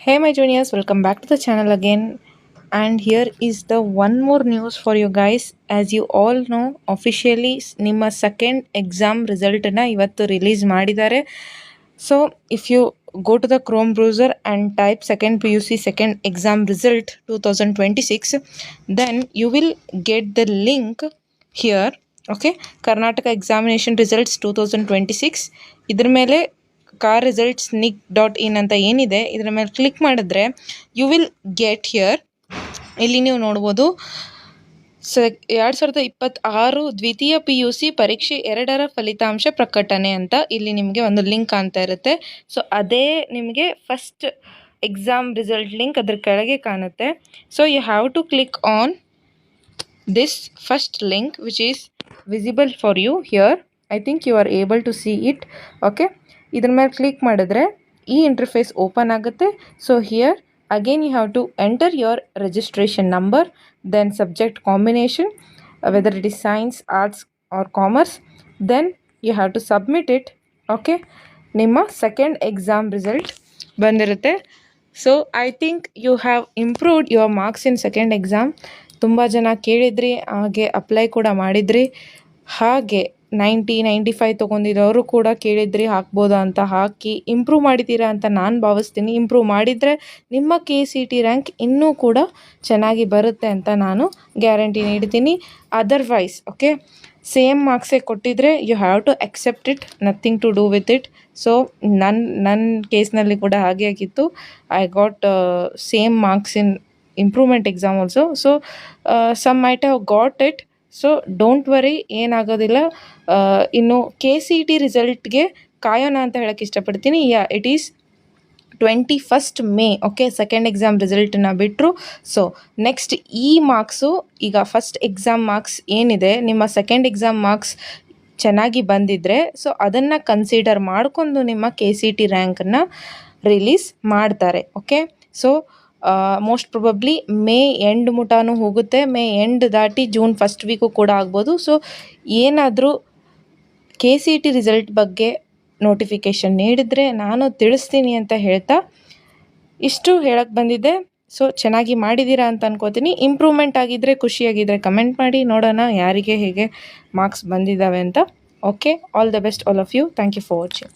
Hey my juniors, welcome back to the channel again. And here is the one more news for you guys. As you all know, officially ನಿಮ್ಮ second exam ರಿಸಲ್ಟನ್ನು ಇವತ್ತು release ಮಾಡಿದ್ದಾರೆ. So if you go to the Chrome browser and type second PUC second exam result 2026, then you will get the link here. Okay, Karnataka examination results 2026. ಇದ್ರ ಮೇಲೆ car-results.nic.in ಅಂತ ಏನಿದೆ ಇದರ ಮೇಲೆ ಕ್ಲಿಕ್ ಮಾಡಿದ್ರೆ ಯು ವಿಲ್ ಗೆಟ್ ಹಿಯರ್. ಇಲ್ಲಿ ನೀವು ನೋಡ್ಬೋದು 2026 ದ್ವಿತೀಯ PUC ಪರೀಕ್ಷೆ 2ರ ಫಲಿತಾಂಶ ಪ್ರಕಟಣೆ ಅಂತ ಇಲ್ಲಿ ನಿಮಗೆ ಒಂದು ಲಿಂಕ್ ಕಾಣ್ತಾ ಇರುತ್ತೆ. ಸೊ ಅದೇ ನಿಮಗೆ ಫಸ್ಟ್ ಎಕ್ಸಾಮ್ ರಿಸಲ್ಟ್ ಲಿಂಕ್ ಅದ್ರ ಕೆಳಗೆ ಕಾಣುತ್ತೆ. So you have to click on this first link which is visible for you here. I think you are able to see it. Okay, ಇದ್ರ ಮೇಲೆ ಕ್ಲಿಕ್ ಮಾಡಿದ್ರೆ ಈ ಇಂಟರ್ಫೇಸ್ ಓಪನ್ ಆಗುತ್ತೆ. So here again you have to enter your registration number, then subject combination, whether it is science, arts or commerce, then you have to submit it. Okay, ನಿಮ್ಮ second exam result ಬಂದಿರುತ್ತೆ. So I think you have improved your marks in second exam. ತುಂಬ ಜನ ಕೇಳಿದ್ರಿ, ಹಾಗೆ apply ಕೂಡ ಮಾಡಿದ್ರಿ. ಹಾಗೆ 95 ತೊಗೊಂಡಿರೋರು ಕೂಡ ಕೇಳಿದ್ರಿ ಹಾಕ್ಬೋದಾ ಅಂತ. ಹಾಕಿ ಇಂಪ್ರೂವ್ ಮಾಡಿದ್ದೀರಾ ಅಂತ ನಾನು ಭಾವಿಸ್ತೀನಿ. ಇಂಪ್ರೂವ್ ಮಾಡಿದರೆ ನಿಮ್ಮ KCT ರ್ಯಾಂಕ್ ಇನ್ನೂ ಕೂಡ ಚೆನ್ನಾಗಿ ಬರುತ್ತೆ ಅಂತ ನಾನು ಗ್ಯಾರಂಟಿ ನೀಡ್ತೀನಿ. ಅದರ್ವೈಸ್ ಓಕೆ, ಸೇಮ್ ಮಾರ್ಕ್ಸೇ ಕೊಟ್ಟಿದ್ರೆ you have to accept it, nothing to do with it. So ನನ್ನ ಕೇಸ್ನಲ್ಲಿ ಕೂಡ ಹಾಗೆ ಆಗಿತ್ತು. I got same marks in improvement exam also. So some might have got it. So don't worry, ಏನಾಗೋದಿಲ್ಲ. ಇನ್ನು KCT ರಿಸಲ್ಟ್ಗೆ ಕಾಯೋಣ ಅಂತ ಹೇಳೋಕ್ಕೆ ಇಷ್ಟಪಡ್ತೀನಿ. It is 21st May. Okay, second exam ರಿಸಲ್ಟನ್ನ ಬಿಟ್ಟರು. ಸೊ ನೆಕ್ಸ್ಟ್ ಈ ಮಾರ್ಕ್ಸು, ಈಗ ಫಸ್ಟ್ ಎಕ್ಸಾಮ್ ಮಾರ್ಕ್ಸ್ ಏನಿದೆ, ನಿಮ್ಮ ಸೆಕೆಂಡ್ ಎಕ್ಸಾಮ್ ಮಾರ್ಕ್ಸ್ ಚೆನ್ನಾಗಿ ಬಂದಿದ್ದರೆ ಸೊ ಅದನ್ನು ಕನ್ಸಿಡರ್ ಮಾಡಿಕೊಂಡು ನಿಮ್ಮ KCT ರ್ಯಾಂಕನ್ನು ರಿಲೀಸ್ ಮಾಡ್ತಾರೆ. Okay, so most probably May end ಮುಟಾನು ಹೋಗುತ್ತೆ. ಮೇ ಎಂಡ್ ದಾಟಿ ಜೂನ್ ಫಸ್ಟ್ ವೀಕು ಕೂಡ ಆಗ್ಬೋದು. ಸೊ ಏನಾದರೂ KCT ರಿಸಲ್ಟ್ ಬಗ್ಗೆ ನೋಟಿಫಿಕೇಷನ್ ನೀಡಿದರೆ ನಾನು ತಿಳಿಸ್ತೀನಿ ಅಂತ ಹೇಳ್ತಾ ಇಷ್ಟು ಹೇಳಕ್ಕೆ ಬಂದಿದ್ದೆ. ಸೊ ಚೆನ್ನಾಗಿ ಮಾಡಿದ್ದೀರಾ ಅಂತ ಅನ್ಕೋತೀನಿ. ಇಂಪ್ರೂವ್ಮೆಂಟ್ ಆಗಿದ್ದರೆ, ಖುಷಿಯಾಗಿದ್ದರೆ ಕಮೆಂಟ್ ಮಾಡಿ, ನೋಡೋಣ ಯಾರಿಗೆ ಹೇಗೆ ಮಾರ್ಕ್ಸ್ ಬಂದಿದ್ದಾವೆ ಅಂತ. Okay, all the best all of you. Thank you for watching.